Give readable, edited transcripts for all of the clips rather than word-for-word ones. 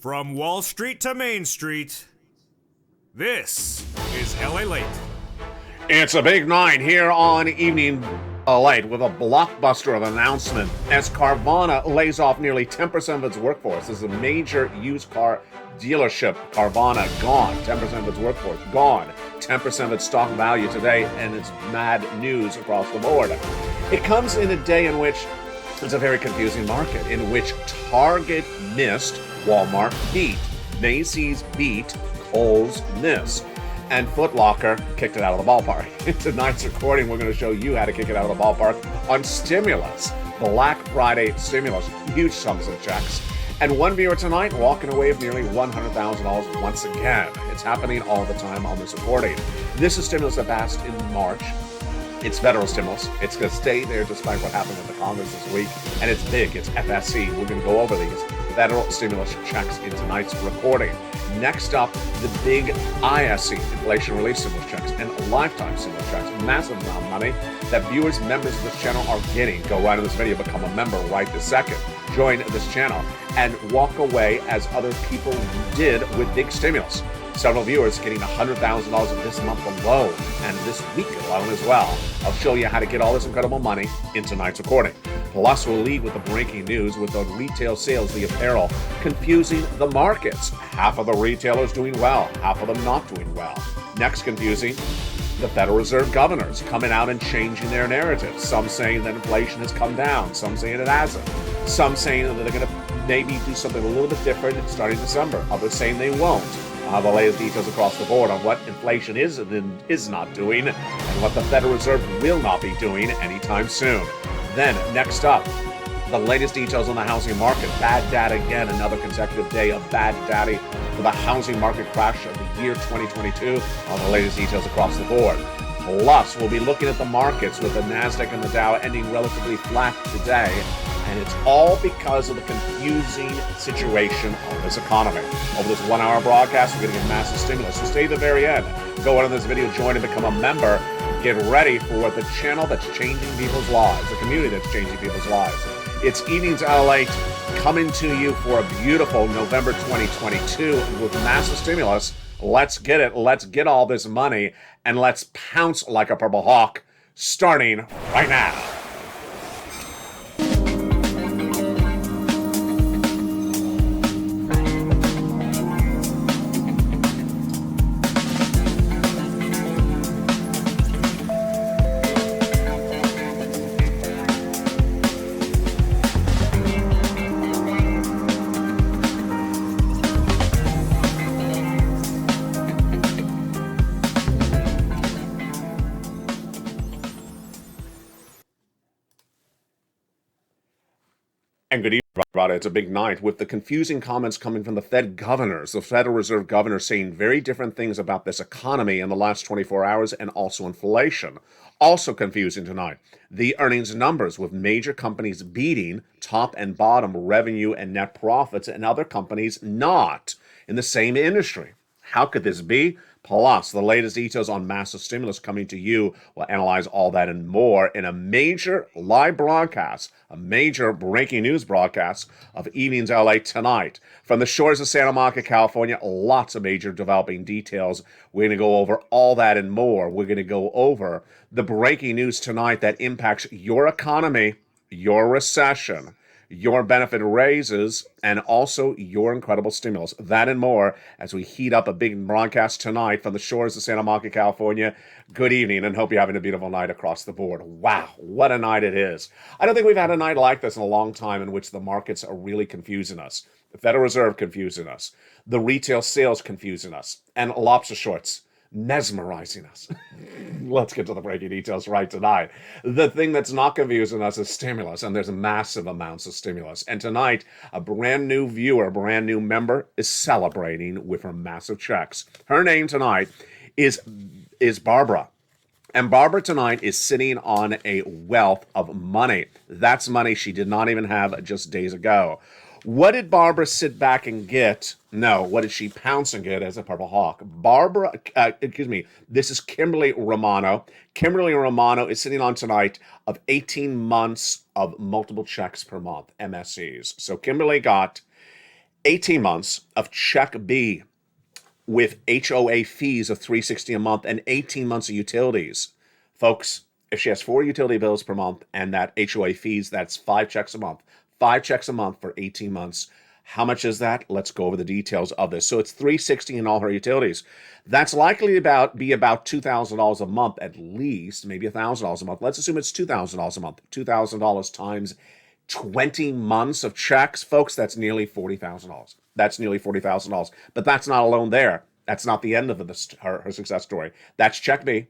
From Wall Street to Main Street, this is LA Late. It's a big night here on Evening Late with a blockbuster of announcement as Carvana lays off nearly 10% of its workforce. This is a major used car dealership. Carvana gone. 10% of its workforce gone. 10% of its stock value today, and it's mad news across the board. It comes in a day in which it's a very confusing market, in which Target missed, Walmart beat, Macy's beat, Kohl's missed, and Foot Locker kicked it out of the ballpark. In tonight's recording, we're going to show you how to kick it out of the ballpark on stimulus, Black Friday stimulus, huge sums of checks. And one viewer tonight walking away with nearly $100,000 once again. It's happening all the time on this recording. This is stimulus that passed in March. It's federal stimulus. It's going to stay there despite what happened with the Congress this week. And it's big. It's FSC. We're going to go over these federal stimulus checks in tonight's recording. Next up, the big ISC, Inflation Relief Stimulus checks, and lifetime stimulus checks. Massive amount of money that viewers, members of this channel are getting. Go right in this video, become a member right this second. Join this channel and walk away as other people did with big stimulus. Several viewers getting $100,000 this month alone, and this week alone as well. I'll show you how to get all this incredible money in tonight's recording. Plus, we'll lead with the breaking news with the retail sales, the apparel, confusing the markets. Half of the retailers doing well, half of them not doing well. Next, confusing the Federal Reserve governors coming out and changing their narrative. Some saying that inflation has come down, some saying it hasn't. Some saying that they're going to maybe do something a little bit different starting December. Others saying they won't. The latest details across the board on what inflation is and is not doing, and what the Federal Reserve will not be doing anytime soon. Then, next up, the latest details on the housing market. Bad data again, another consecutive day of bad data for the housing market crash of the year 2022. On the latest details across the board. Plus, we'll be looking at the markets with the NASDAQ and the Dow ending relatively flat today. And it's all because of the confusing situation on this economy. Over this 1 hour broadcast, we're going to get massive stimulus. So stay to the very end. Go on this video, join and become a member. Get ready for the channel that's changing people's lives, the community that's changing people's lives. It's Evenings LA coming to you for a beautiful November 2022 with massive stimulus. Let's get it. Let's get all this money and let's pounce like a purple hawk starting right now. And good evening, everybody. It's a big night with the confusing comments coming from the Fed governors, the Federal Reserve governors saying very different things about this economy in the last 24 hours and also inflation. Also confusing tonight, the earnings numbers with major companies beating top and bottom revenue and net profits and other companies not in the same industry. How could this be? Plus, the latest details on massive stimulus coming to you. We'll analyze all that and more in a major live broadcast, a major breaking news broadcast of Evenings LA tonight. From the shores of Santa Monica, California, lots of major developing details. We're going to go over all that and more. We're going to go over the breaking news tonight that impacts your economy, your recession, your benefit raises, and also your incredible stimulus. That and more as we heat up a big broadcast tonight from the shores of Santa Monica, California. Good evening, and hope you're having a beautiful night across the board. Wow, what a night it is. I don't think we've had a night like this in a long time in which the markets are really confusing us. The Federal Reserve confusing us. The retail sales confusing us. And lobster shorts mesmerizing us. Let's get to the breaking details right tonight. The thing that's not confusing us is stimulus, and there's massive amounts of stimulus. And tonight, a brand new viewer, a brand new member is celebrating with her massive checks. Her name tonight is Barbara. And Barbara tonight is sitting on a wealth of money. That's money she did not even have just days ago. What did Barbara sit back and get? No, what did she pounce and get as a purple hawk? This is Kimberly Romano. Kimberly Romano is sitting on tonight of 18 months of multiple checks per month, MSCs. So Kimberly got 18 months of Check B with HOA fees of $360 a month and 18 months of utilities. Folks, if she has 4 utility bills per month and that HOA fees, that's 5 checks a month. 5 checks a month for 18 months. How much is that? Let's go over the details of this. So it's $360 in all her utilities. That's likely to be about $2,000 a month at least, maybe $1,000 a month. Let's assume it's $2,000 a month. $2,000 times 20 months of checks, folks, that's nearly $40,000. That's nearly $40,000. But that's not alone there. That's not the end of her success story. That's Check B.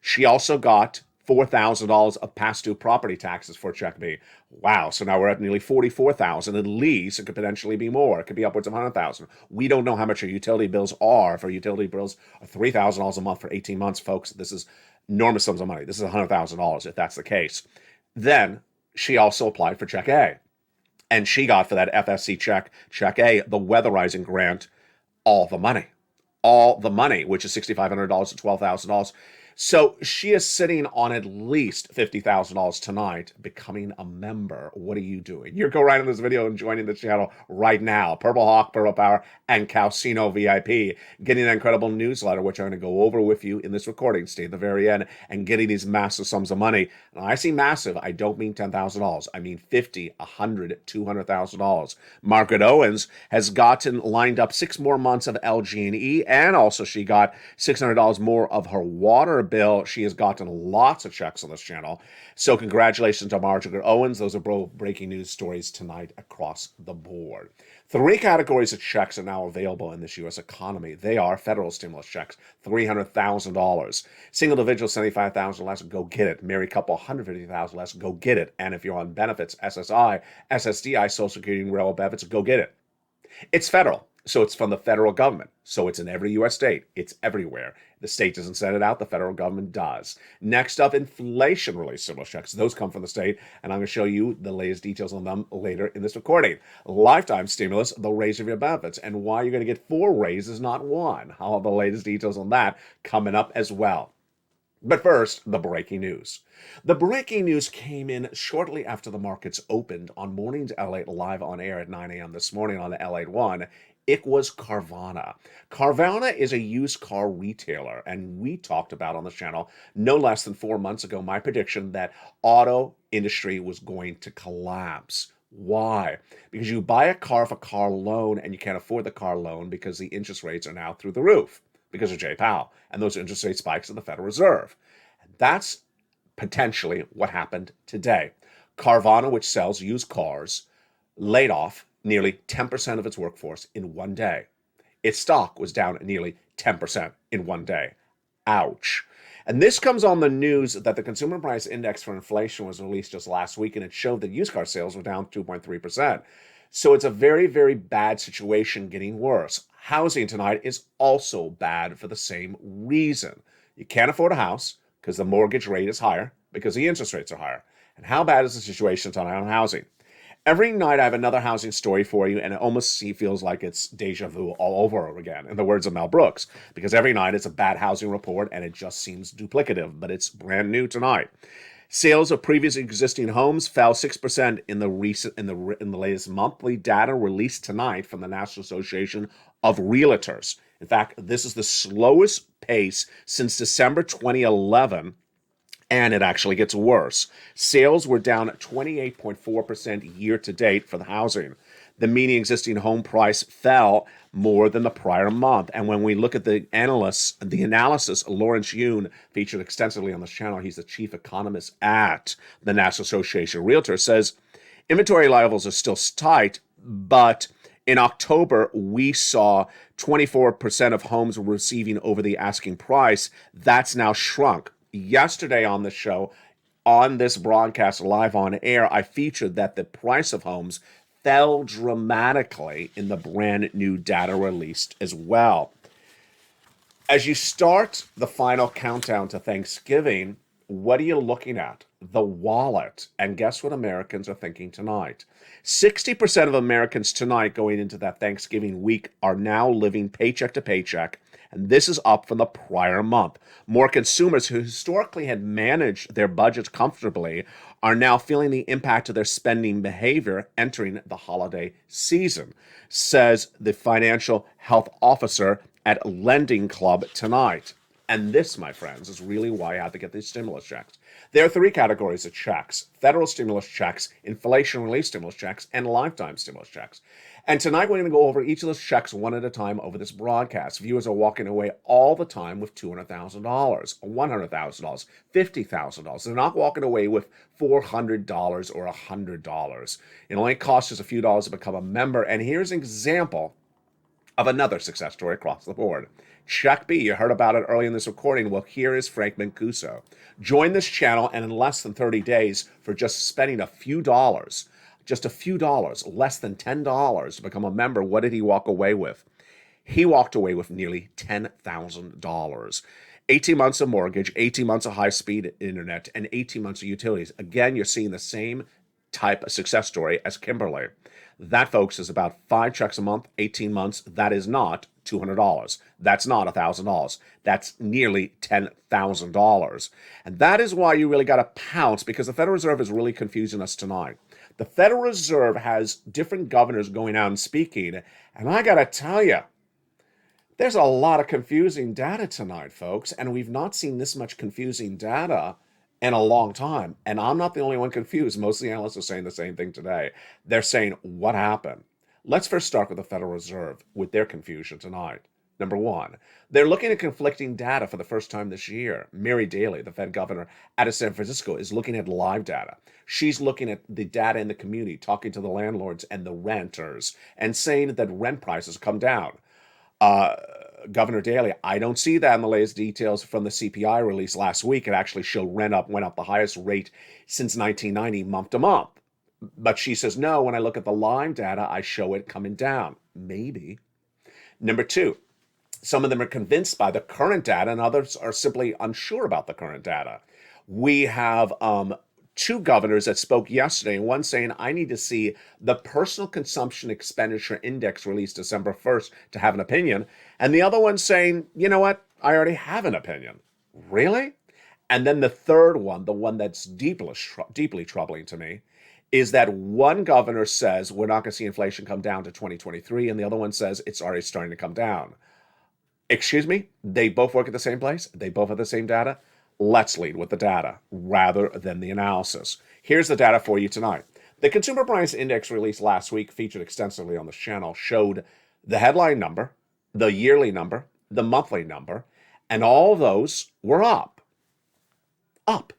She also got $4,000 of past due property taxes for Check B. Wow, so now we're at nearly $44,000 at least. It could potentially be more. It could be upwards of $100,000. We don't know how much her utility bills are. If her utility bills are $3,000 a month for 18 months, folks, this is enormous sums of money. This is $100,000 if that's the case. Then she also applied for Check A. And she got for that FSC Check A, the weatherizing grant, all the money. All the money, which is $6,500 to $12,000. So she is sitting on at least $50,000 tonight becoming a member. What are you doing? You go right in this video and joining the channel right now. Purple Hawk, Purple Power, and Calcino VIP. Getting an incredible newsletter, which I'm going to go over with you in this recording. Stay at the very end and getting these massive sums of money. And I say massive, I don't mean $10,000. I mean $50,000, $100,000, $200,000. Margaret Owens has gotten lined up 6 more months of LG&E, and also she got $600 more of her water bill. She has gotten lots of checks on this channel. So congratulations to Margaret Owens. Those are breaking news stories tonight across the board. 3 categories of checks are now available in this U.S. economy. They are federal stimulus checks, $300,000. Single individual, $75,000 less, go get it. Married couple, $150,000 less, go get it. And if you're on benefits, SSI, SSDI, Social Security, and railroad benefits, go get it. It's federal. So it's from the federal government. So it's in every U.S. state. It's everywhere. The state doesn't send it out. The federal government does. Next up, inflation-related stimulus checks. Those come from the state, and I'm going to show you the latest details on them later in this recording. Lifetime stimulus, the raise of your benefits, and why you're going to get 4 raises, not 1. I'll have the latest details on that coming up as well. But first, the breaking news. The breaking news came in shortly after the markets opened on Mornings LATE live on air at 9 a.m. this morning on the LATE 1. It was Carvana. Carvana is a used car retailer, and we talked about on the channel no less than 4 months ago my prediction that auto industry was going to collapse. Why? Because you buy a car for car loan and you can't afford the car loan because the interest rates are now through the roof because of Jay Powell and those interest rate spikes of the Federal Reserve. That's potentially what happened today. Carvana, which sells used cars, laid off nearly 10% of its workforce in one day. Its stock was down nearly 10% in one day. Ouch. And this comes on the news that the Consumer Price Index for inflation was released just last week, and it showed that used car sales were down 2.3%. So it's a very, very bad situation getting worse. Housing tonight is also bad for the same reason. You can't afford a house because the mortgage rate is higher because the interest rates are higher. And how bad is the situation tonight on housing? Every night I have another housing story for you, and it almost feels like it's deja vu all over again, in the words of Mel Brooks, because every night it's a bad housing report, and it just seems duplicative, but it's brand new tonight. Sales of previous existing homes fell 6% in the latest monthly data released tonight from the National Association of Realtors. In fact, this is the slowest pace since December 2011. And it actually gets worse. Sales were down 28.4% year to date for the housing. The median existing home price fell more than the prior month. And when we look at the analysis, Lawrence Yoon, featured extensively on this channel, he's the chief economist at the National Association of Realtors, says inventory levels are still tight, but in October, we saw 24% of homes receiving over the asking price. That's now shrunk. Yesterday on the show, on this broadcast live on air, I featured that the price of homes fell dramatically in the brand new data released as well. As you start the final countdown to Thanksgiving, what are you looking at? The wallet. And guess what Americans are thinking tonight? 60% of Americans tonight going into that Thanksgiving week are now living paycheck to paycheck, and this is up from the prior month. More consumers who historically had managed their budgets comfortably are now feeling the impact of their spending behavior entering the holiday season, says the financial health officer at Lending Club tonight. And this, my friends, is really why I had to get these stimulus checks. There are three categories of checks: federal stimulus checks, inflation relief stimulus checks, and lifetime stimulus checks. And tonight we're going to go over each of those checks one at a time over this broadcast. Viewers are walking away all the time with $200,000, $100,000, $50,000. They're not walking away with $400 or $100. It only costs us a few dollars to become a member. And here's an example of another success story across the board. Check B, you heard about it early in this recording. Well, here is Frank Mancuso. Join this channel, and in less than 30 days, for just spending a few dollars, just a few dollars, less than $10 to become a member, what did he walk away with? He walked away with nearly $10,000. 18 months of mortgage, 18 months of high-speed internet, and 18 months of utilities. Again, you're seeing the same type of success story as Kimberly. That, folks, is about 5 checks a month, 18 months. That is not $200. That's not $1,000. That's nearly $10,000. And that is why you really got to pounce, because the Federal Reserve is really confusing us tonight. The Federal Reserve has different governors going out and speaking, and I got to tell you, there's a lot of confusing data tonight, folks, and we've not seen this much confusing data in a long time. And I'm not the only one confused. Most of the analysts are saying the same thing today. They're saying, what happened? Let's first start with the Federal Reserve with their confusion tonight. Number one, they're looking at conflicting data for the first time this year. Mary Daly, the Fed governor out of San Francisco, is looking at live data. She's looking at the data in the community, talking to the landlords and the renters, and saying that rent prices come down. Governor Daly, I don't see that in the latest details from the CPI release last week. It actually showed went up the highest rate since 1990, month to month. But she says, no, when I look at the live data, I show it coming down. Maybe. Number two, some of them are convinced by the current data, and others are simply unsure about the current data. We have two governors that spoke yesterday, and one saying, I need to see the personal consumption expenditure index released December 1st to have an opinion. And the other one saying, you know what? I already have an opinion. Really? And then the third one, the one that's deeply troubling to me, is that one governor says we're not going to see inflation come down to 2023, and the other one says it's already starting to come down. Excuse me? They both work at the same place? They both have the same data? Let's lead with the data rather than the analysis. Here's the data for you tonight. The Consumer Price Index released last week, featured extensively on this channel, showed the headline number, the yearly number, the monthly number, and all of those were up. Up.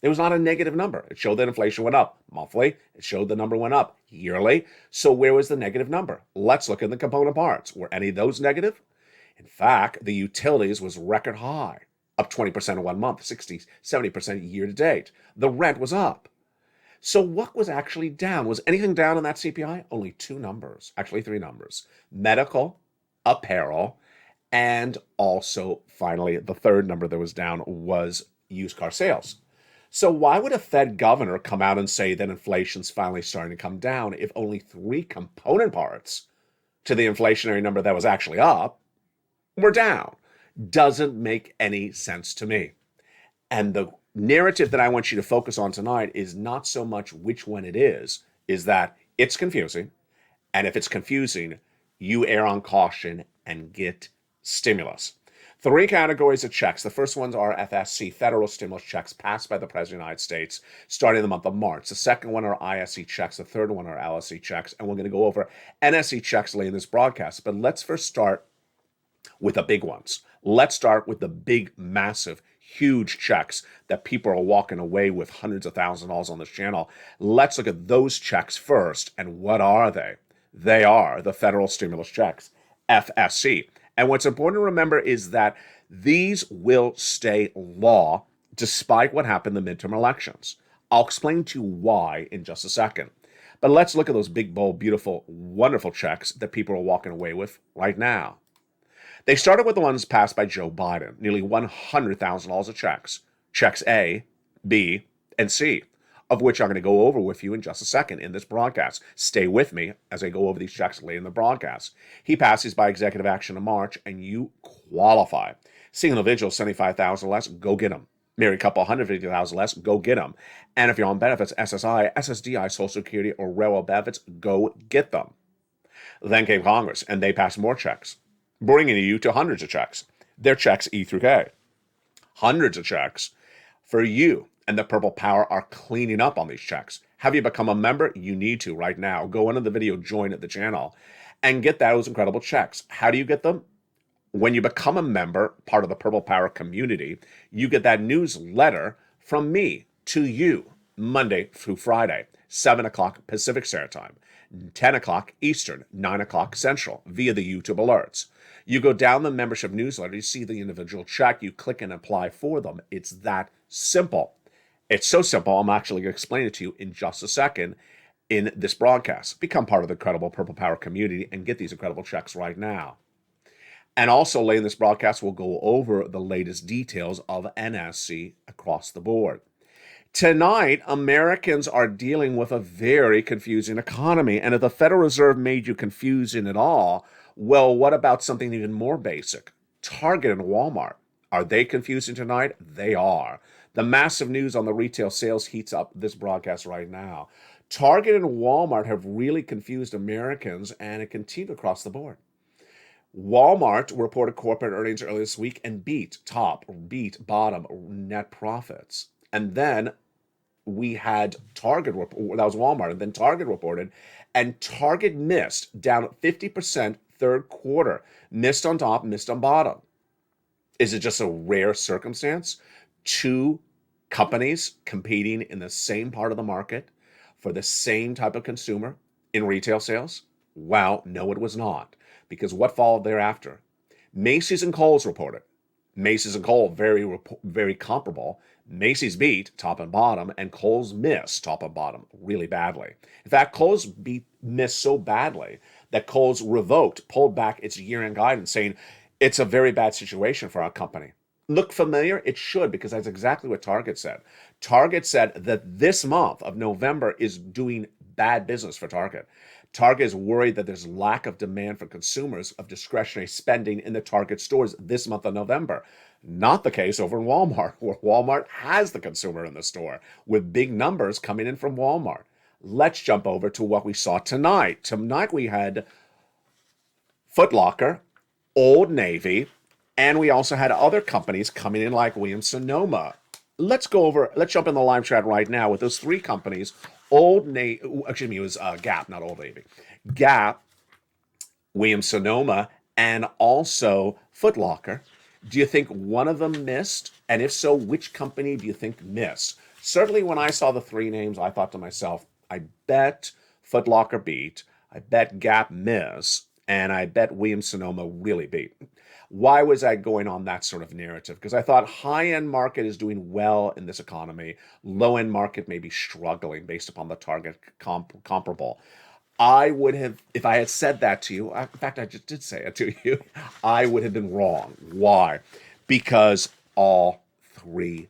It was not a negative number. It showed that inflation went up monthly. It showed the number went up yearly. So where was the negative number? Let's look at the component parts. Were any of those negative? In fact, the utilities was record high, up 20% in 1 month, 60, 70% year to date. The rent was up. So what was actually down? Was anything down in that CPI? Only two numbers, actually three numbers: medical, apparel, and also, finally, the third number that was down was used car sales. So why would a Fed governor come out and say that inflation's finally starting to come down if only three component parts to the inflationary number that was actually up were down? Doesn't make any sense to me. And the narrative that I want you to focus on tonight is not so much which one it is that it's confusing. And if it's confusing, you err on caution and get stimulus. Three categories of checks. The first ones are FSC, federal stimulus checks passed by the President of the United States starting in the month of March. The second one are ISC checks. The third one are LSC checks. And we're going to go over NSC checks later in this broadcast. But let's first start with the big ones. Let's start with the big, massive, huge checks that people are walking away with hundreds of thousands of dollars on this channel. Let's look at those checks first. And what are they? They are the federal stimulus checks, FSC. And what's important to remember is that these will stay law despite what happened in the midterm elections. I'll explain to you why in just a second. But let's look at those big, bold, beautiful, wonderful checks that people are walking away with right now. They started with the ones passed by Joe Biden, nearly $100,000 of checks. Checks A, B, and C. of which I'm going to go over with you in just a second in this broadcast. Stay with me as I go over these checks later in the broadcast. He passes by executive action in March, and you qualify. Single individual, 75,000 less, go get them. Married couple, 150,000 less, go get them. And if you're on benefits, SSI, SSDI, Social Security, or railroad benefits, go get them. Then came Congress, and they passed more checks, bringing you to hundreds of checks. They're checks E through K. Hundreds of checks for you. And the Purple Power are cleaning up on these checks. Have you become a member? You need to right now. Go into the video, join at the channel, and get those incredible checks. How do you get them? When you become a member, part of the Purple Power community, you get that newsletter from me to you Monday through Friday, 7 o'clock Pacific Standard Time, 10 o'clock Eastern, 9 o'clock Central, via the YouTube alerts. You go down the membership newsletter, you see the individual check, you click and apply for them. It's that simple. It's so simple, I'm actually going to explain it to you in just a second in this broadcast. Become part of the incredible Purple Power community and get these incredible checks right now. And also, later in this broadcast, we'll go over the latest details of NSC across the board. Tonight, Americans are dealing with a very confusing economy. And if the Federal Reserve made you confused in it all, well, what about something even more basic? Target and Walmart. Are they confusing tonight? They are. The massive news on the retail sales heats up this broadcast right now. Target and Walmart have really confused Americans, and it continued across the board. Walmart reported corporate earnings earlier this week and beat bottom net profits. And then we had Target, that was Walmart, and then Target reported, and Target missed, down 50% third quarter. Missed on top, missed on bottom. Is it just a rare circumstance? Two companies competing in the same part of the market for the same type of consumer in retail sales? Well, no, it was not. Because what followed thereafter? Macy's and Kohl's reported. Macy's and Kohl's very comparable. Macy's beat top and bottom, and Kohl's missed top and bottom really badly. In fact, Kohl's missed so badly that Kohl's pulled back its year-end guidance, saying it's a very bad situation for our company. Look familiar? It should, because that's exactly what Target said. Target said that this month of November is doing bad business for Target. Target is worried that there's lack of demand for consumers of discretionary spending in the Target stores this month of November. Not the case over in Walmart, where Walmart has the consumer in the store, with big numbers coming in from Walmart. Let's jump over to what we saw tonight. Tonight we had Foot Locker, Old Navy, and we also had other companies coming in like Williams-Sonoma. Let's jump in the live chat right now with those three companies. It was Gap, not Old Navy. Gap, Williams-Sonoma, and also Foot Locker. Do you think one of them missed? And if so, which company do you think missed? Certainly when I saw the three names, I thought to myself, I bet Foot Locker beat, I bet Gap missed, and I bet Williams-Sonoma really beat. Why was I going on that sort of narrative? Because I thought high-end market is doing well in this economy. Low-end market may be struggling based upon the Target comparable. I would have, if I had said that to you, in fact, I just did say it to you, I would have been wrong. Why? Because all three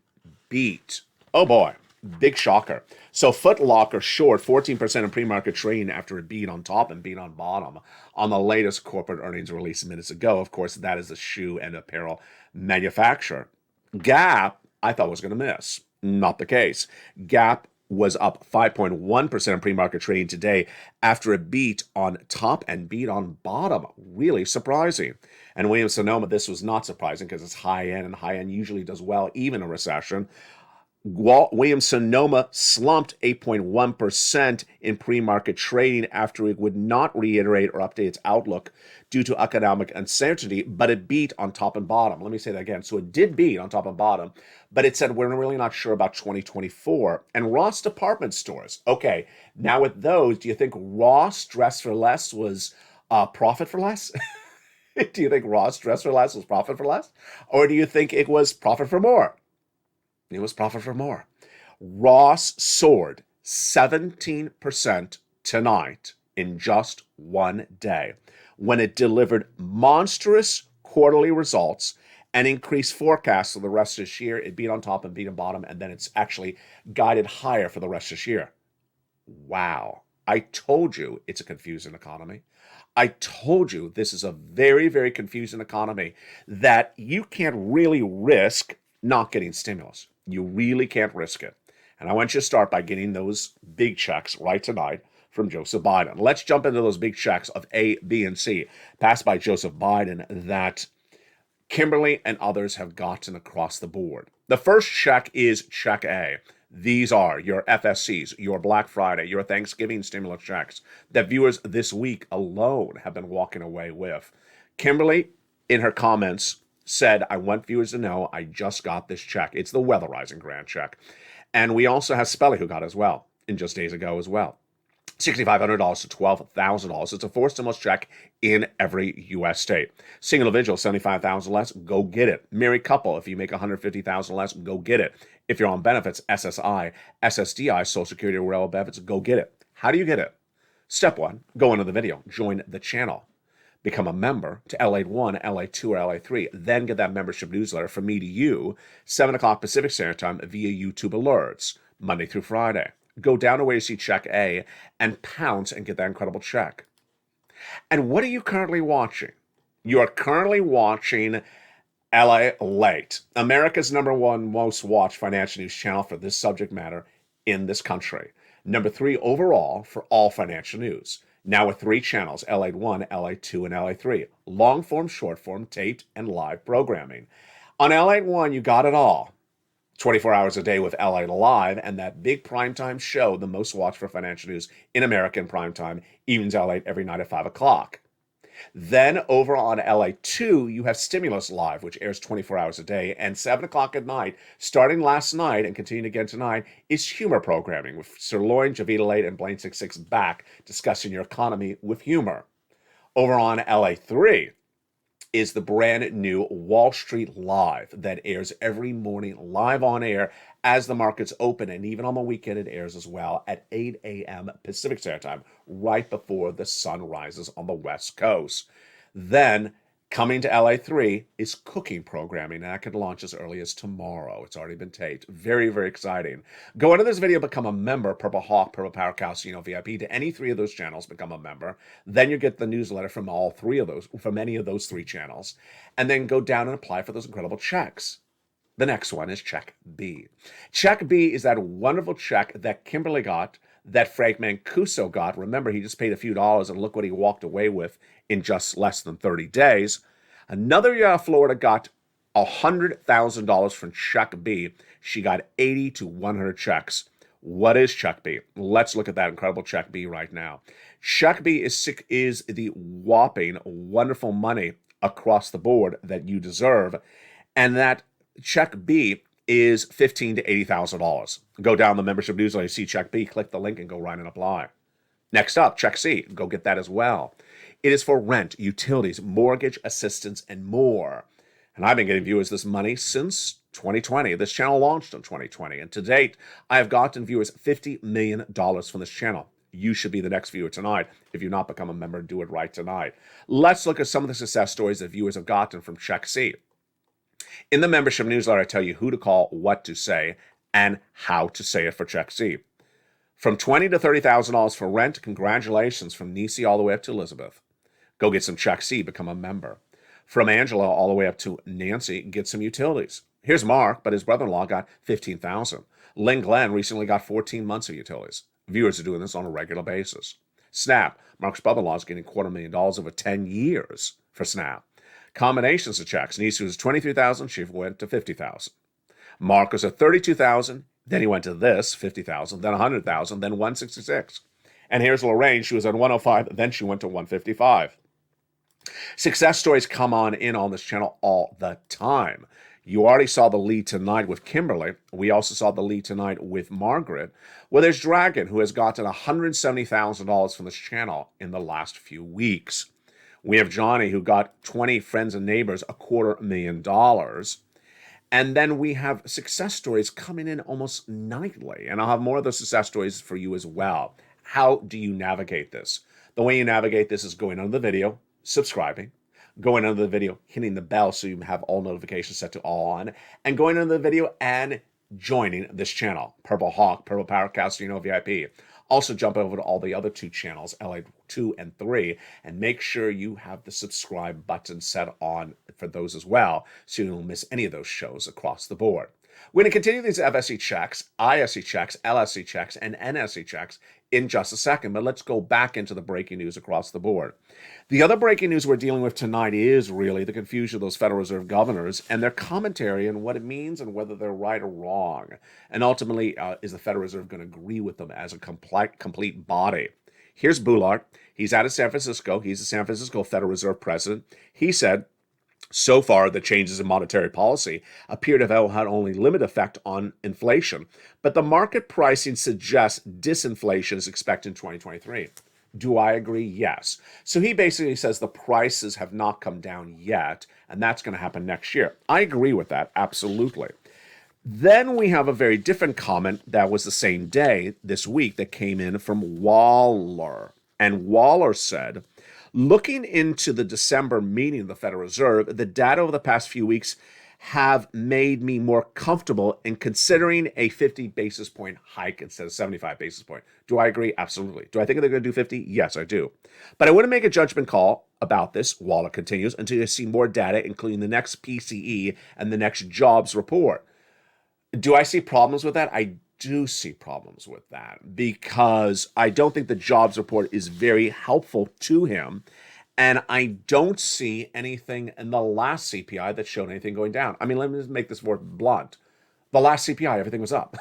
beat. Oh boy, big shocker. So Foot Locker short 14% in pre-market trading after it beat on top and beat on bottom on the latest corporate earnings release minutes ago. Of course, that is the shoe and apparel manufacturer. Gap, I thought was going to miss. Not the case. Gap was up 5.1% in pre-market trading today after it beat on top and beat on bottom. Really surprising. And Williams-Sonoma, this was not surprising because it's high-end, and high-end usually does well even in a recession. Williams-Sonoma slumped 8.1% in pre-market trading after it would not reiterate or update its outlook due to economic uncertainty, but it beat on top and bottom. Let me say that again. So it did beat on top and bottom, but it said we're really not sure about 2024. And Ross department stores. Okay, now with those, do you think Ross Dress for Less was profit for less? Do you think Ross Dress for Less was profit for less? Or do you think it was profit for more? It was profit for more. Ross soared 17% tonight in just one day when it delivered monstrous quarterly results An increased forecast for the rest of this year. It beat on top and beat on bottom, and then it's actually guided higher for the rest of this year. Wow. I told you it's a confusing economy. I told you this is a very, very confusing economy that you can't really risk not getting stimulus. You really can't risk it. And I want you to start by getting those big checks right tonight from Joseph Biden. Let's jump into those big checks of A, B, and C passed by Joseph Biden that Kimberly and others have gotten across the board. The first check is Check A. These are your FSCs, your Black Friday, your Thanksgiving stimulus checks that viewers this week alone have been walking away with. Kimberly, in her comments, said, I want viewers to know I just got this check. It's the weatherizing grant check. And we also have Spelly who got as well, in just days ago as well. $6,500 to $12,000. It's a forced stimulus check in every U.S. state. Single individual, $75,000 less, go get it. Married couple, if you make $150,000 less, go get it. If you're on benefits, SSI, SSDI, Social Security or railroad benefits, go get it. How do you get it? Step one, go into the video, join the channel, become a member to LATE 1, LATE 2, or LATE 3, then get that membership newsletter from me to you, 7 o'clock Pacific Standard Time via YouTube alerts, Monday through Friday. Go down to where you see Check A and pounce and get that incredible check. And what are you currently watching? You are currently watching LALATE, America's #1 most watched financial news channel for this subject matter in this country. Number 3 overall for all financial news. Now with 3 channels, LATE 1, LATE 2, and LATE 3. Long form, short form, taped, and live programming. On LATE 1, you got it all. 24 hours a day with LA Live and that big primetime show, the most watched for financial news in America in primetime, evenings LA every night at 5 o'clock. Then over on LATE 2, you have Stimulus Live, which airs 24 hours a day, and 7 o'clock at night, starting last night and continuing again tonight, is humor programming with Sirloin, Javita Late, and Blaine 66 back discussing your economy with humor. Over on LATE 3, is the brand new Wall Street Live that airs every morning live on air as the markets open, and even on the weekend it airs as well at 8 a.m. Pacific Standard Time, right before the sun rises on the West Coast. Then coming to LATE 3 is cooking programming, and that could launch as early as tomorrow. It's already been taped. Very, very exciting. Go into this video, become a member, Purple Hawk, Purple Power Cow, VIP, to any 3 of those channels, become a member. Then you get the newsletter from all 3 of those, from any of those 3 channels. And then go down and apply for those incredible checks. The next one is Check B. Check B is that wonderful check that Kimberly got, that Frank Mancuso got. Remember, he just paid a few dollars, and look what he walked away with in just less than 30 days. Another Florida got $100,000 from Check B. She got 80 to 100 checks. What is Check B? Let's look at that incredible Check B right now. Check B is the whopping, wonderful money across the board that you deserve, and that Check B is $15,000 to $80,000. Go down the membership newsletter, see Check B, click the link, and go right and apply. Next up, Check C. Go get that as well. It is for rent, utilities, mortgage assistance, and more. And I've been getting viewers this money since 2020. This channel launched in 2020. And to date, I have gotten viewers $50 million from this channel. You should be the next viewer tonight. If you've not become a member, do it right tonight. Let's look at some of the success stories that viewers have gotten from Check C. In the membership newsletter, I tell you who to call, what to say, and how to say it for Check C. From $20,000 to $30,000 for rent, congratulations from Nisi all the way up to Elizabeth. Go get some Check C, become a member. From Angela all the way up to Nancy, get some utilities. Here's Mark, but his brother-in-law got $15,000. Lynn Glenn recently got 14 months of utilities. Viewers are doing this on a regular basis. Snap, Mark's brother-in-law is getting $250,000 over 10 years for Snap. Combinations of checks. Nisi was $23,000, she went to $50,000. Mark was at $32,000, then he went to this, $50,000, then $100,000, then $166,000. And here's Lorraine, she was at $105,000, then she went to $155,000. Success stories come on in on this channel all the time. You already saw the lead tonight with Kimberly. We also saw the lead tonight with Margaret. Well, there's Dragon, who has gotten $170,000 from this channel in the last few weeks. We have Johnny, who got 20 friends and neighbors, $250,000. And then we have success stories coming in almost nightly. And I'll have more of those success stories for you as well. How do you navigate this? The way you navigate this is going under the video, subscribing, going under the video, hitting the bell so you have all notifications set to all on, and going under the video and joining this channel, Purple Hawk, Purple Powercast, VIP. Also jump over to all the other 2 channels, LA 2 and 3, and make sure you have the subscribe button set on for those as well, so you don't miss any of those shows across the board. We're going to continue these FSE checks, ISE checks, LSE checks, and NSE checks in just a second, but let's go back into the breaking news across the board. The other breaking news we're dealing with tonight is really the confusion of those Federal Reserve governors and their commentary on what it means and whether they're right or wrong. And ultimately, is the Federal Reserve going to agree with them as a complete body? Here's Bullard. He's out of San Francisco. He's the San Francisco Federal Reserve president. He said, so far, the changes in monetary policy appear to have had only limited effect on inflation, but the market pricing suggests disinflation is expected in 2023. Do I agree? Yes. So he basically says the prices have not come down yet, and that's going to happen next year. I agree with that, absolutely. Then we have a very different comment that was the same day this week that came in from Waller. And Waller said, looking into the December meeting of the Federal Reserve, the data over the past few weeks have made me more comfortable in considering a 50 basis point hike instead of 75 basis point. Do I agree? Absolutely. Do I think they're going to do 50? Yes, I do. But I wouldn't make a judgment call about this, Waller continues, until you see more data, including the next PCE and the next jobs report. Do I see problems with that? I do see problems with that because I don't think the jobs report is very helpful to him. And I don't see anything in the last CPI that showed anything going down. I mean, let me just make this more blunt. The last CPI, everything was up.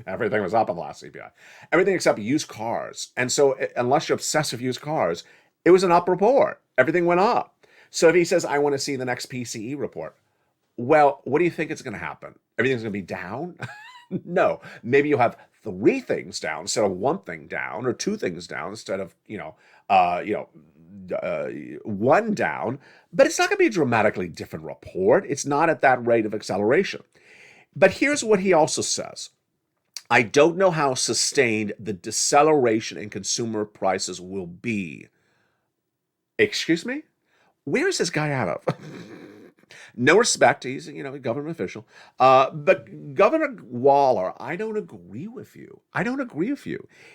Everything was up in the last CPI. Everything except used cars. And so unless you're obsessed with used cars, it was an up report. Everything went up. So if he says, I want to see the next PCE report, well, what do you think is going to happen? Everything's going to be down? No. Maybe you'll have 3 things down instead of 1 thing down, or 2 things down instead of, 1 down. But it's not going to be a dramatically different report. It's not at that rate of acceleration. But here's what he also says. I don't know how sustained the deceleration in consumer prices will be. Excuse me? Where is this guy out of? No respect. He's, a government official. But Governor Waller, I don't agree with you.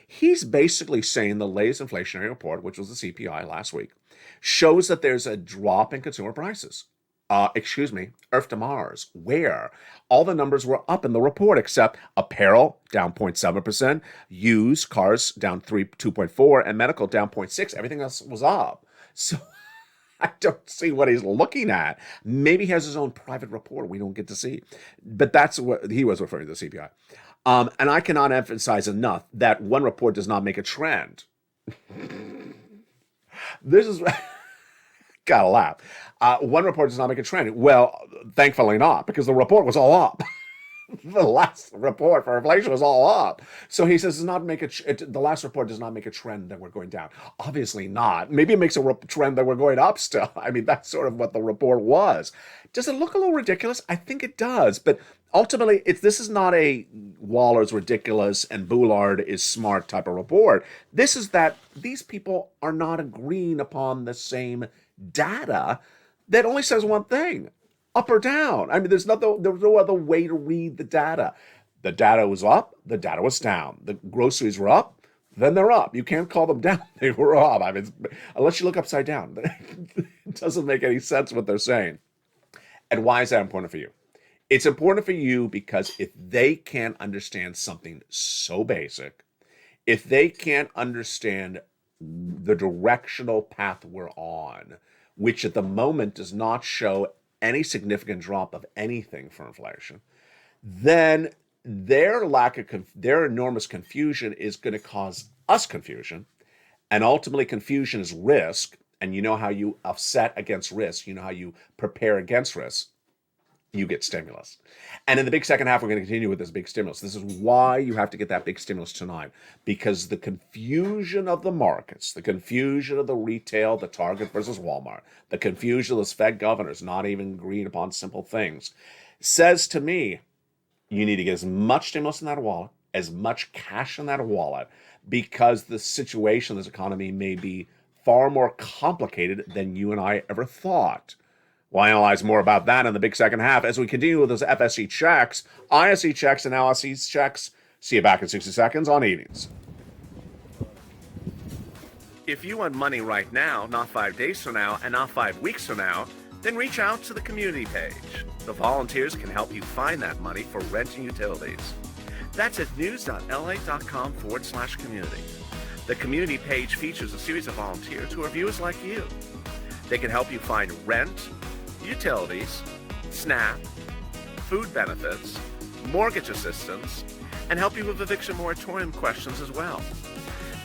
He's basically saying the latest inflationary report, which was the CPI last week, shows that there's a drop in consumer prices. Earth to Mars, where all the numbers were up in the report except apparel down 0.7%, used cars down 2.4%, and medical down 0.6%. Everything else was up. So I don't see what he's looking at. Maybe he has his own private report we don't get to see. But that's what he was referring to, the CPI. And I cannot emphasize enough that one report does not make a trend. This is... Gotta laugh. One report does not make a trend. Well, thankfully not, because the report was all up. The last report for inflation was all up. So he says the last report does not make a trend that we're going down. Obviously not. Maybe it makes a trend that we're going up still. I mean, that's sort of what the report was. Does it look a little ridiculous? I think it does. But ultimately, this is not a Waller's ridiculous and Bullard is smart type of report. This is that these people are not agreeing upon the same data that only says one thing. Up or down. I mean, there was no other way to read the data. The data was up, the data was down. The groceries were up, then they're up. You can't call them down. They were up. I mean, unless you look upside down. It doesn't make any sense what they're saying. And why is that important for you? It's important for you because if they can't understand something so basic, if they can't understand the directional path we're on, which at the moment does not show any significant drop of anything for inflation, then their enormous confusion is going to cause us confusion. And ultimately, confusion is risk. And you know how you offset against risk. You know how you prepare against risk. You get stimulus. And in the big second half, we're going to continue with this big stimulus. This is why you have to get that big stimulus tonight, because the confusion of the markets, the confusion of the retail, the Target versus Walmart, the confusion of those Fed governors not even agreeing upon simple things, says to me, you need to get as much stimulus in that wallet, as much cash in that wallet, because the situation of this economy may be far more complicated than you and I ever thought. We'll analyze more about that in the big second half as we continue with those FSC checks, ISE checks, and LSE checks. See you back in 60 seconds on evenings. If you want money right now, not 5 days from now, and not 5 weeks from now, then reach out to the community page. The volunteers can help you find that money for rent and utilities. That's at news.la.com/community. The community page features a series of volunteers who are viewers like you. They can help you find rent, utilities, SNAP, food benefits, mortgage assistance, and help you with eviction moratorium questions as well.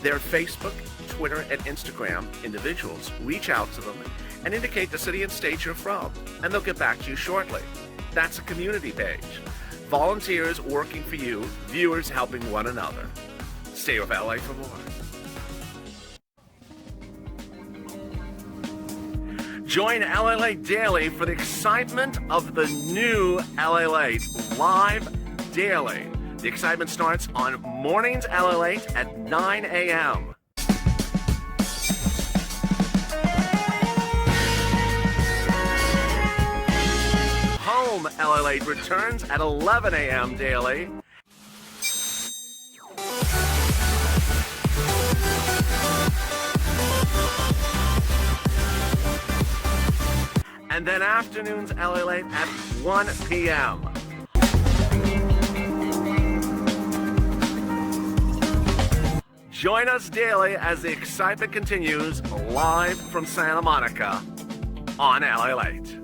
Their Facebook, Twitter, and Instagram individuals reach out to them and indicate the city and state you're from, and they'll get back to you shortly. That's a community page. Volunteers working for you, viewers helping one another. Stay with LA for more. Join LALATE Daily for the excitement of the new LALATE live daily. The excitement starts on mornings LALATE at 9 a.m. Home LALATE returns at 11 a.m. daily. And then afternoons LALATE at 1 p.m. Join us daily as the excitement continues live from Santa Monica on LALATE.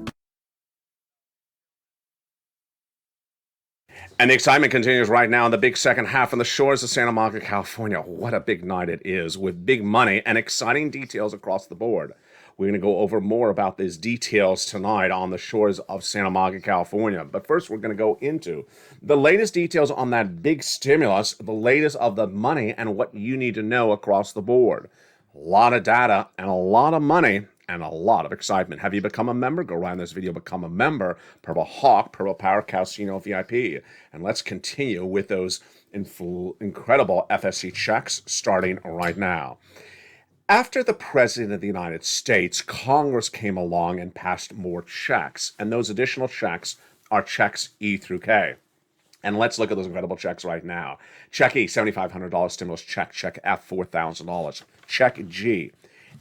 And the excitement continues right now in the big second half on the shores of Santa Monica, California. What a big night it is, with big money and exciting details across the board. We're going to go over more about these details tonight on the shores of Santa Monica, California. But first, we're going to go into the latest details on that big stimulus, the latest of the money, and what you need to know across the board. A lot of data and a lot of money and a lot of excitement. Have you become a member? Go around this video, become a member. Purple Hawk, Purple Power Casino VIP. And let's continue with those incredible FSC checks starting right now. After the President of the United States, Congress came along and passed more checks. And those additional checks are checks E through K. And let's look at those incredible checks right now. Check E, $7,500 stimulus check. Check F, $4,000. Check G,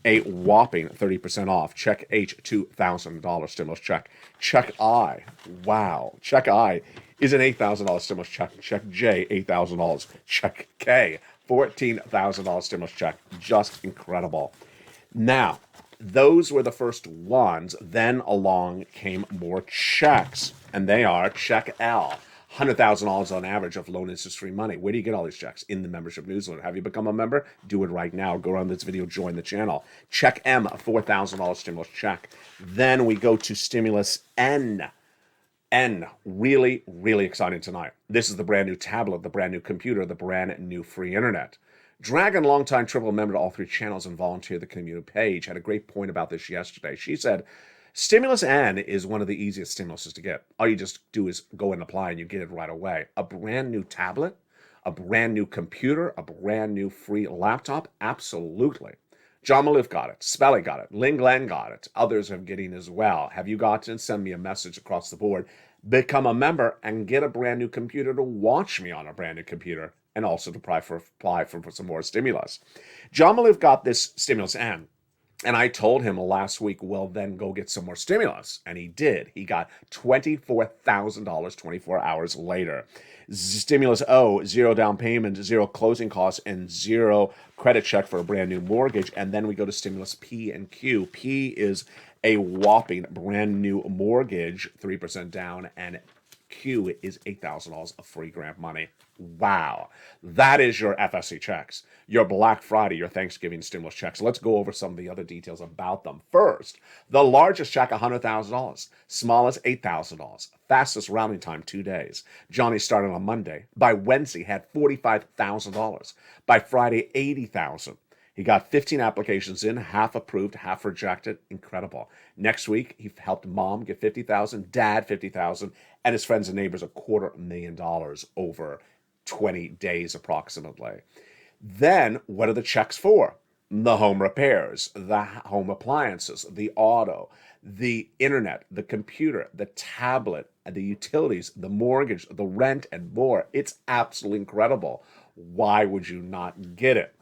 a whopping 30% off. Check H, $2,000 stimulus check. Check I, wow. Check I is an $8,000 stimulus check. Check J, $8,000. Check K, $14,000 stimulus check. Just incredible. Now, those were the first ones. Then along came more checks. And they are check L, $100,000 on average of loan interest-free money. Where do you get all these checks? In the membership newsletter. Have you become a member? Do it right now. Go around this video, join the channel. Check M, a $4,000 stimulus check. Then we go to stimulus N. N, really, really exciting tonight. This is the brand new tablet, the brand new computer, the brand new free internet. Dragon, longtime triple member to all three channels and volunteer the community page, had a great point about this yesterday. She said, Stimulus N is one of the easiest stimuluses to get. All you just do is go and apply and you get it right away. A brand new tablet, a brand new computer, a brand new free laptop, absolutely. John Maloof got it. Spelly got it. Ling Glenn got it. Others are getting as well. Have you gotten? Send me a message across the board. Become a member and get a brand new computer to watch me on a brand new computer and also to apply for some more stimulus. John Maloof got this stimulus N. And I told him last week, well, then go get some more stimulus. And he did. He got $24,000 24 hours later. Stimulus O, zero down payment, zero closing costs, and zero credit check for a brand new mortgage. And then we go to stimulus P and Q. P is a whopping brand new mortgage, 3% down, and Q is $8,000 of free grant money. Wow. That is your FSC checks, your Black Friday, your Thanksgiving stimulus checks. Let's go over some of the other details about them. First, the largest check, $100,000. Smallest, $8,000. Fastest rounding time, 2 days. Johnny started on Monday. By Wednesday, had $45,000. By Friday, $80,000. He got 15 applications in, half approved, half rejected. Incredible. Next week, he helped mom get $50,000, dad $50,000, and his friends and neighbors $250,000 over 20 days approximately. Then, what are the checks for? the home repairs, the home appliances, the auto, the internet, the computer, the tablet, the utilities, the mortgage, the rent, and more. It's absolutely incredible. Why would you not get it?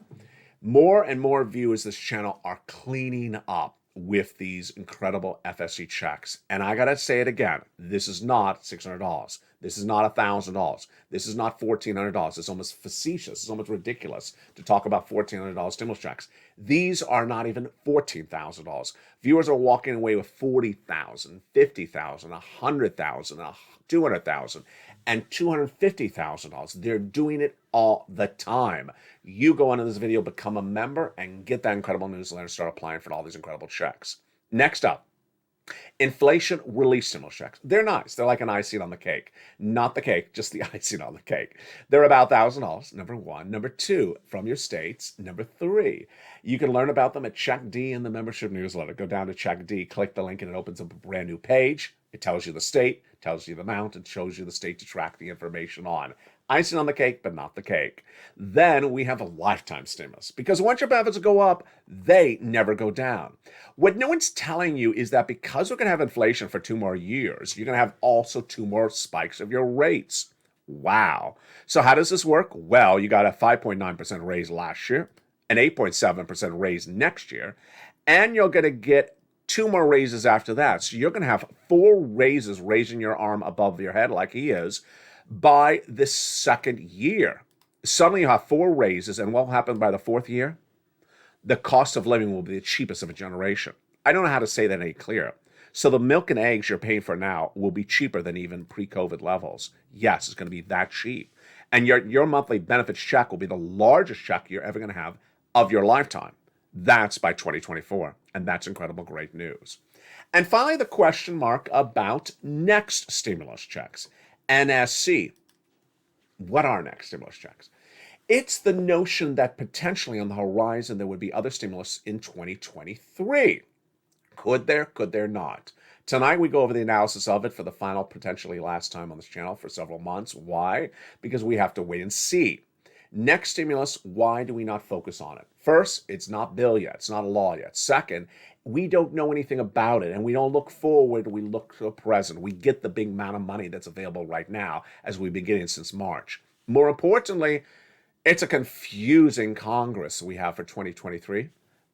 More and more viewers this channel are cleaning up with these incredible FSC checks. And I gotta say it again, this is not $600. This is not $1,000. This is not $1,400. It's almost facetious. It's almost ridiculous to talk about $1,400 stimulus checks. These are not even $14,000. Viewers are walking away with $40,000, $50,000, $100,000, $200,000, and $250,000. They're doing it all the time. You go into this video, become a member, and get that incredible newsletter and start applying for all these incredible checks. Next up, inflation relief stimulus checks. They're nice. They're like an icing on the cake. Not the cake, just the icing on the cake. They're about $1,000, number one. Number two, from your states. Number three, you can learn about them at Check D in the membership newsletter. Go down to Check D, click the link, and it opens up a brand new page. It tells you the state, tells you the amount, and shows you the state to track the information on. Icing on the cake, but not the cake. Then we have a lifetime stimulus, because once your benefits go up, they never go down. What no one's telling you is that because we're going to have inflation for 2 more years, you're going to have also 2 more spikes of your rates. Wow. So how does this work? Well, you got a 5.9% raise last year, an 8.7% raise next year, and you're going to get 2 more raises after that. So you're going to have 4 raises raising your arm above your head like he is by the second year. Suddenly you have 4 raises, and what will happen by the 4th year? The cost of living will be the cheapest of a generation. I don't know how to say that any clearer. So the milk and eggs you're paying for now will be cheaper than even pre-COVID levels. Yes, it's going to be that cheap. And your monthly benefits check will be the largest check you're ever going to have of your lifetime. That's by 2024, and that's incredible, great news. And finally, the question mark about next stimulus checks. NSC. What are next stimulus checks? It's the notion that potentially on the horizon there would be other stimulus in 2023. Could there? Could there not? Tonight we go over the analysis of it for the final, potentially last time on this channel for several months. Why? Because we have to wait and see. Next stimulus, why do we not focus on it? First, it's not bill yet. It's not a law yet. Second, we don't know anything about it, and we don't look forward. We look to the present. We get the big amount of money that's available right now as we've been getting since March. More importantly, it's a confusing Congress we have for 2023.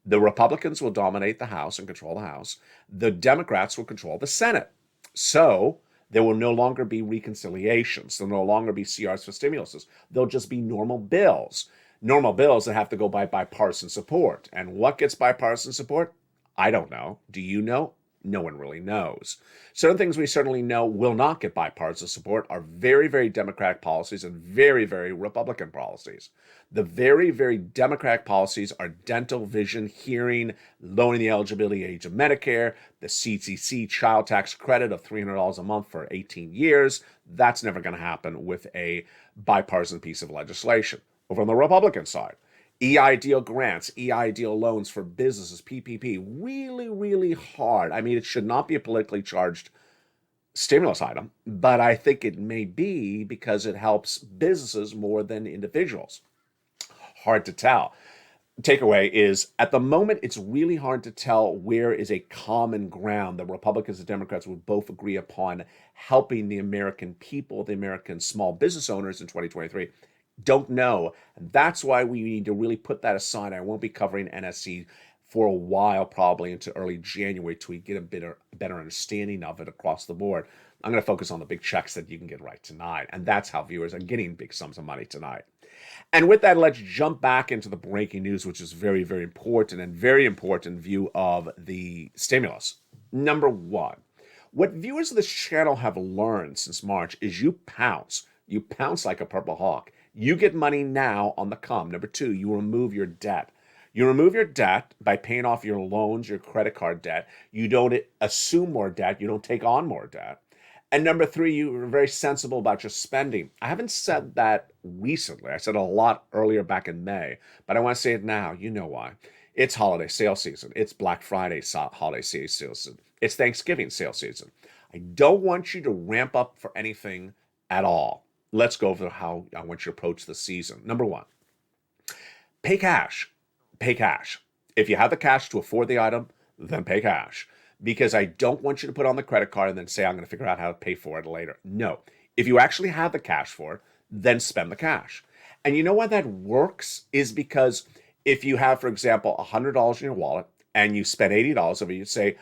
The Republicans will dominate the House and control the House. The Democrats will control the Senate. So there will no longer be reconciliations. There'll no longer be CRs for stimuluses. They'll just be normal bills. Normal bills that have to go by bipartisan support. And what gets bipartisan support? I don't know. Do you know? No one really knows. Certain things we certainly know will not get bipartisan support are very, very Democratic policies and very, very Republican policies. The very, very Democratic policies are dental, vision, hearing, lowering the eligibility age of Medicare, the CTC child tax credit of $300 a month for 18 years. That's never going to happen with a bipartisan piece of legislation. Over on the Republican side, EIDL grants, EIDL loans for businesses, PPP, really, really hard. I mean, it should not be a politically charged stimulus item, but I think it may be because it helps businesses more than individuals. Hard to tell. Takeaway is, at the moment, it's really hard to tell where is a common ground that Republicans and Democrats would both agree upon helping the American people, the American small business owners in 2023. Don't know. That's why we need to really put that aside. I won't be covering NSC for a while, probably into early January, till we get a better understanding of it across the board. I'm going to focus on the big checks that you can get right tonight. And that's how viewers are getting big sums of money tonight. And with that, let's jump back into the breaking news, which is very, very important and very important view of the stimulus. Number one, what viewers of this channel have learned since March is you pounce. You pounce like a purple hawk. You get money now on the come. Number two, you remove your debt. You remove your debt by paying off your loans, your credit card debt. You don't assume more debt. You don't take on more debt. And number three, you are very sensible about your spending. I haven't said that recently. I said it a lot earlier back in May, but I want to say it now. You know why. It's holiday sale season. It's Black Friday holiday sale season. It's Thanksgiving sale season. I don't want you to ramp up for anything at all. Let's go over how I want you to approach the season. Number one, pay cash. pay cash. If you have the cash to afford the item, then pay cash. Because I don't want you to put on the credit card and then say, I'm going to figure out how to pay for it later. No. If you actually have the cash for it, then spend the cash. And you know why that works is because if you have, for example, $100 in your wallet and you spend $80 of it, you say,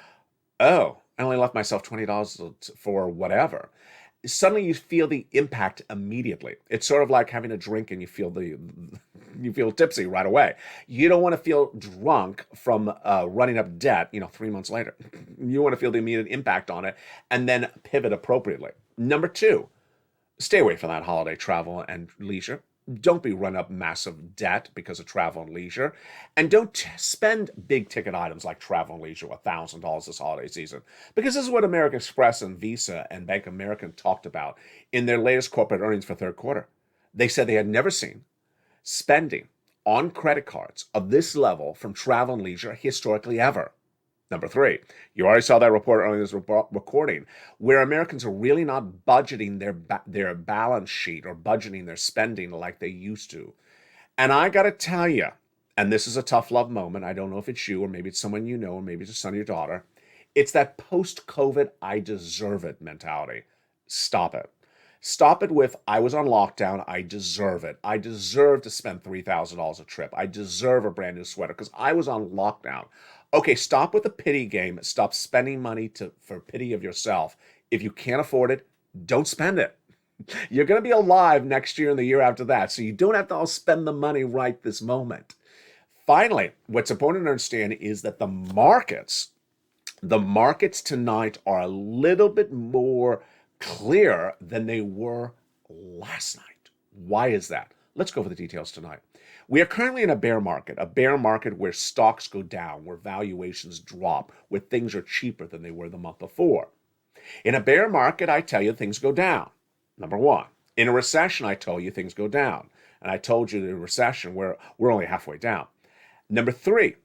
oh, I only left myself $20 for whatever. Suddenly you feel the impact immediately. It's sort of like having a drink and you feel tipsy right away. You don't want to feel drunk from running up debt, 3 months later. You want to feel the immediate impact on it and then pivot appropriately. Number 2, stay away from that holiday travel and leisure. Don't be run up massive debt because of travel and leisure. And don't spend big ticket items like travel and leisure, $1,000 this holiday season. Because this is what American Express and Visa and Bank of America talked about in their latest corporate earnings for third quarter. They said they had never seen spending on credit cards of this level from travel and leisure historically ever. Number 3, you already saw that report earlier in this recording, where Americans are really not budgeting their balance sheet or budgeting their spending like they used to. And I got to tell you, and this is a tough love moment, I don't know if it's you or maybe it's someone you know or maybe it's a son or your daughter, it's that post-COVID I deserve it mentality. Stop it. Stop it with, I was on lockdown, I deserve it. I deserve to spend $3,000 a trip. I deserve a brand new sweater because I was on lockdown. Okay, stop with the pity game. Stop spending money for pity of yourself. If you can't afford it, don't spend it. You're going to be alive next year and the year after that, so you don't have to all spend the money right this moment. Finally, what's important to understand is that the markets tonight are a little bit more clear than they were last night. Why is that? Let's go over the details tonight. We are currently in a bear market where stocks go down, where valuations drop, where things are cheaper than they were the month before. In a bear market, I tell you things go down. Number 1. In a recession, I tell you things go down. And I told you in a recession, we're only halfway down. Number 3,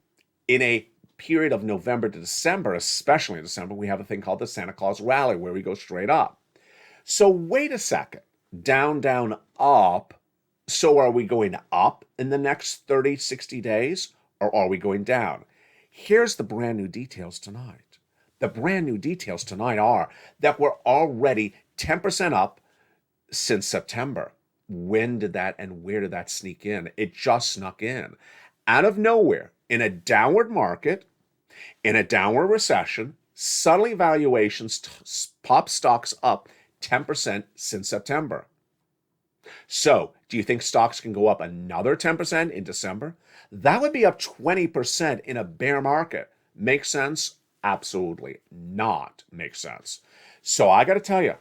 in a period of November to December, especially in December, we have a thing called the Santa Claus rally where we go straight up. So wait a second. Down, down, up. So are we going up in the next 30, 60 days, or are we going down? Here's the brand new details tonight. The brand new details tonight are that we're already 10% up since September. When did that and where did that sneak in? It just snuck in. Out of nowhere, in a downward market, in a downward recession, suddenly valuations pop stocks up 10% since September. So, do you think stocks can go up another 10% in December? That would be up 20% in a bear market. Make sense? Absolutely not make sense. So I got to tell you,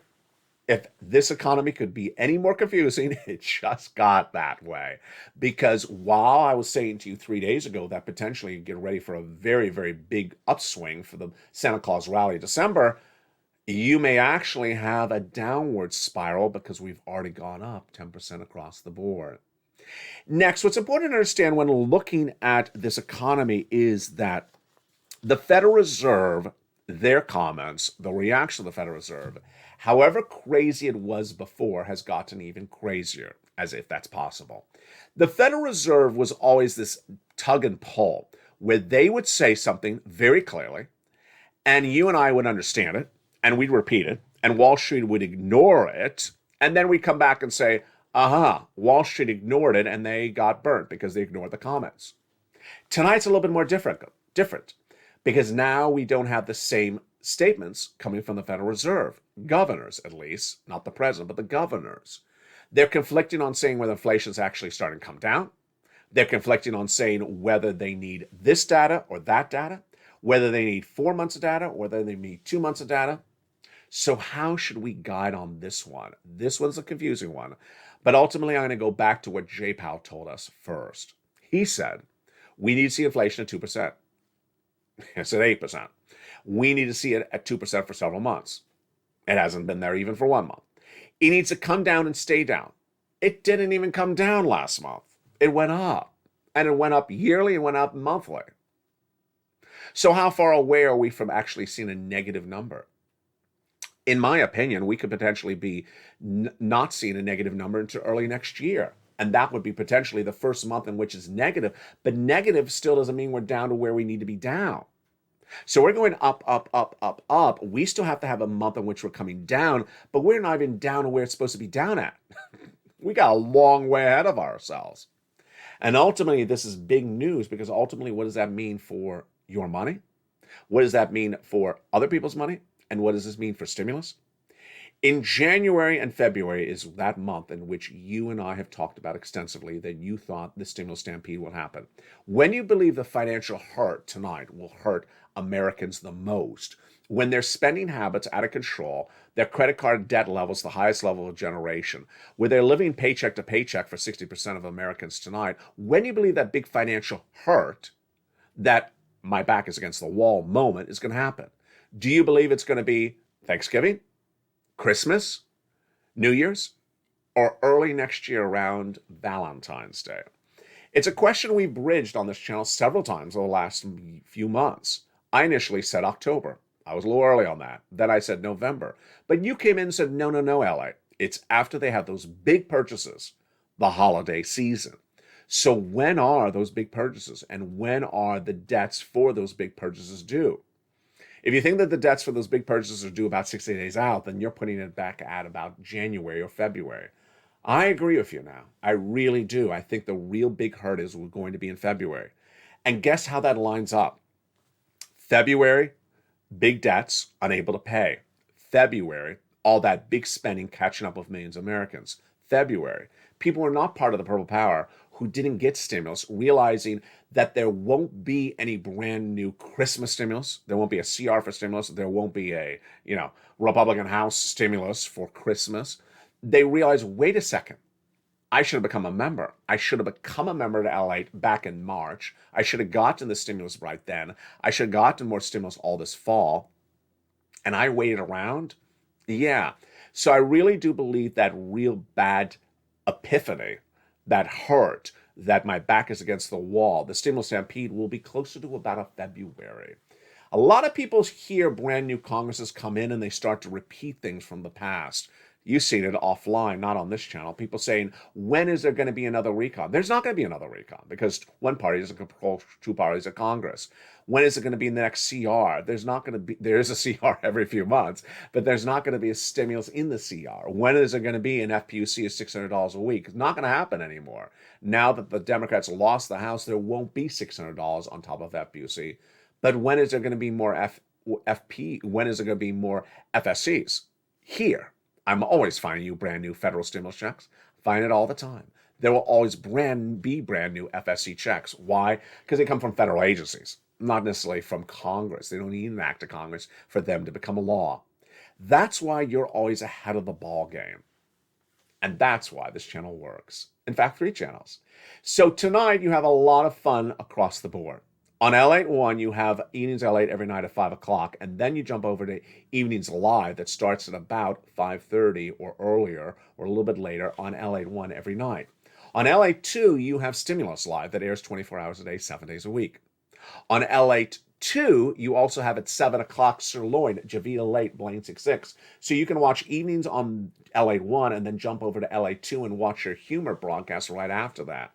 if this economy could be any more confusing, it just got that way. Because while I was saying to you 3 days ago that potentially you get ready for a very, very big upswing for the Santa Claus rally in December, you may actually have a downward spiral because we've already gone up 10% across the board. Next, what's important to understand when looking at this economy is that the Federal Reserve, their comments, the reaction of the Federal Reserve, however crazy it was before, has gotten even crazier, as if that's possible. The Federal Reserve was always this tug and pull, where they would say something very clearly, and you and I would understand it, and we'd repeat it, and Wall Street would ignore it, and then we'd come back and say, Wall Street ignored it, and they got burnt because they ignored the comments. Tonight's a little bit more different, because now we don't have the same statements coming from the Federal Reserve. Governors, at least, not the president, but the governors. They're conflicting on saying whether inflation is actually starting to come down. They're conflicting on saying whether they need this data or that data, whether they need 4 months of data, or whether they need 2 months of data. So how should we guide on this one? This one's a confusing one. But ultimately, I'm going to go back to what Jay Powell told us first. He said, we need to see inflation at 2%. It's at 8%. We need to see it at 2% for several months. It hasn't been there even for 1 month. It needs to come down and stay down. It didn't even come down last month. It went up. And it went up yearly and went up monthly. So how far away are we from actually seeing a negative number? In my opinion, we could potentially be not seeing a negative number until early next year. And that would be potentially the first month in which it's negative. But negative still doesn't mean we're down to where we need to be down. So we're going up, up, up, up, up. We still have to have a month in which we're coming down, but we're not even down to where it's supposed to be down at. We got a long way ahead of ourselves. And ultimately, this is big news because ultimately, what does that mean for your money? What does that mean for other people's money? And what does this mean for stimulus? In January and February is that month in which you and I have talked about extensively that you thought the stimulus stampede will happen. When you believe the financial hurt tonight will hurt Americans the most, when their spending habits out of control, their credit card debt levels the highest level of generation, where they're living paycheck to paycheck for 60% of Americans tonight, when you believe that big financial hurt, that my back is against the wall moment is going to happen. Do you believe it's going to be Thanksgiving, Christmas, New Year's, or early next year around Valentine's Day? It's a question we've bridged on this channel several times over the last few months. I initially said October. I was a little early on that. Then I said November. But you came in and said, no, LA. It's after they have those big purchases, the holiday season. So when are those big purchases? And when are the debts for those big purchases due? If you think that the debts for those big purchases are due about 60 days out, then you're putting it back at about January or February. I agree with you now. I really do. I think the real big hurt is we're going to be in February. And guess how that lines up? February, big debts, unable to pay. February, all that big spending catching up with millions of Americans. February, people who are not part of the Purple Power who didn't get stimulus, realizing that there won't be any brand new Christmas stimulus. There won't be a CR for stimulus. There won't be a, Republican House stimulus for Christmas. They realize, wait a second, I should have become a member. I should have become a member to LALATE back in March. I should have gotten the stimulus right then. I should have gotten more stimulus all this fall. And I waited around. Yeah. So I really do believe that real bad epiphany, that hurt, that my back is against the wall, the stimulus stampede will be closer to about a February. A lot of people hear brand new Congresses come in and they start to repeat things from the past. You've seen it offline, not on this channel. People saying, when is there going to be another recon? There's not going to be another recon because one party doesn't control two parties of Congress. When is it going to be in the next CR? There is a CR every few months, but there's not going to be a stimulus in the CR. When is it going to be an FPUC of $600 a week? It's not going to happen anymore. Now that the Democrats lost the House, there won't be $600 on top of FPUC. But when is there going to be more FP? When is there going to be more FSCs? Here. I'm always finding you brand new federal stimulus checks. Find it all the time. There will always be brand new FSC checks. Why? Because they come from federal agencies, not necessarily from Congress. They don't need an act of Congress for them to become a law. That's why you're always ahead of the ball game. And that's why this channel works. In fact, 3 channels. So tonight you have a lot of fun across the board. On LALATE 1, you have Evenings LALATE every night at 5 o'clock, and then you jump over to Evenings Live that starts at about 5:30 or earlier, or a little bit later on LALATE 1 every night. On LALATE 2, you have Stimulus Live that airs 24 hours a day, 7 days a week. On LALATE 2, you also have at 7 o'clock Sirloin, Javita Late, Blaine 66. So you can watch Evenings on LALATE 1 and then jump over to LALATE 2 and watch your humor broadcast right after that.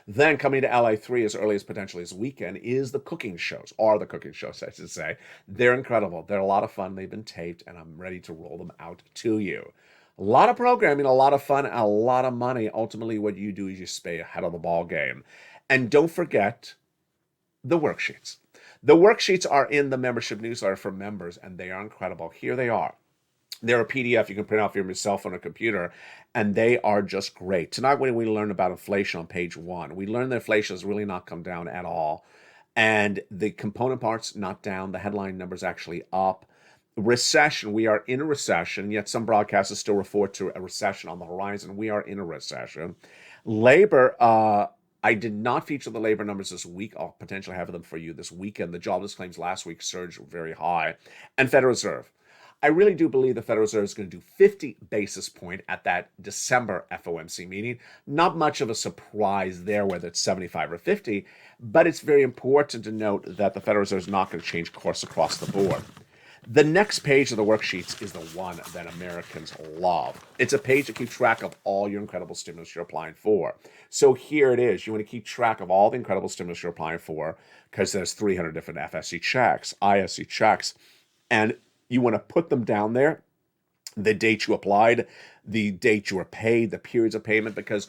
Then coming to LA 3 as early as potentially this weekend is the cooking shows, or the cooking shows, I should say. They're incredible. They're a lot of fun. They've been taped, and I'm ready to roll them out to you. A lot of programming, a lot of fun, a lot of money. Ultimately, what you do is you stay ahead of the ball game. And don't forget the worksheets. The worksheets are in the membership newsletter for members, and they are incredible. Here they are. They're a PDF you can print off from your cell phone or computer, and they are just great. Tonight, when we learn about inflation on page 1, we learned that inflation has really not come down at all. And the component parts not down. The headline number is actually up. Recession, we are in a recession, yet some broadcasters still refer to a recession on the horizon. We are in a recession. Labor, I did not feature the labor numbers this week. I'll potentially have them for you this weekend. The jobless claims last week surged very high. And Federal Reserve. I really do believe the Federal Reserve is going to do 50 basis point at that December FOMC meeting. Not much of a surprise there, whether it's 75 or 50, but it's very important to note that the Federal Reserve is not going to change course across the board. The next page of the worksheets is the one that Americans love. It's a page that keeps track of all your incredible stimulus you're applying for. So here it is. You want to keep track of all the incredible stimulus you're applying for because there's 300 different FSC checks, ISC checks, and you want to put them down there, the date you applied, the date you were paid, the periods of payment, because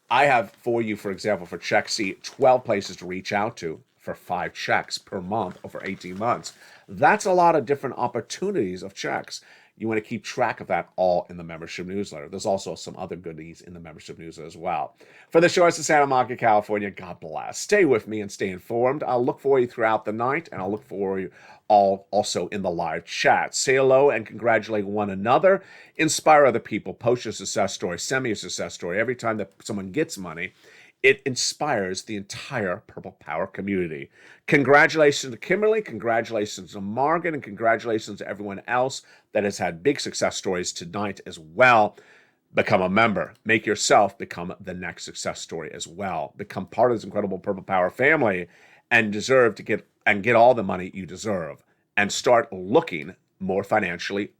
I have for you, for example, for Check C, 12 places to reach out to for 5 checks per month over 18 months. That's a lot of different opportunities of checks. You want to keep track of that all in the membership newsletter. There's also some other goodies in the membership newsletter as well. For the shores of Santa Monica, California, God bless. Stay with me and stay informed. I'll look for you throughout the night, and I'll look for you all also in the live chat. Say hello and congratulate one another. Inspire other people. Post your success story. Send me a success story. Every time that someone gets money, it inspires the entire Purple Power community. Congratulations to Kimberly, congratulations to Margaret, and congratulations to everyone else that has had big success stories tonight as well. Become a member. Make yourself become the next success story as well. Become part of this incredible Purple Power family and deserve to get all the money you deserve and start looking more financially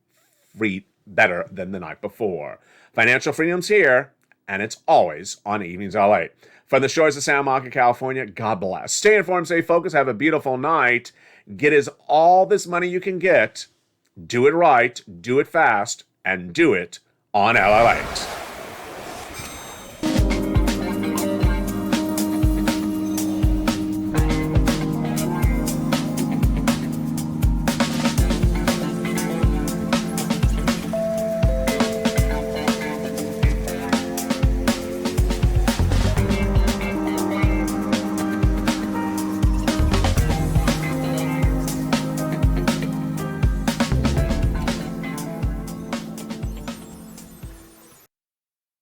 free, better than the night before. Financial freedom's here, and it's always on Evenings LA. From the shores of Santa Monica, California, God bless. Stay informed, stay focused, have a beautiful night. Get all this money you can get. Do it right, do it fast, and do it on LALATE.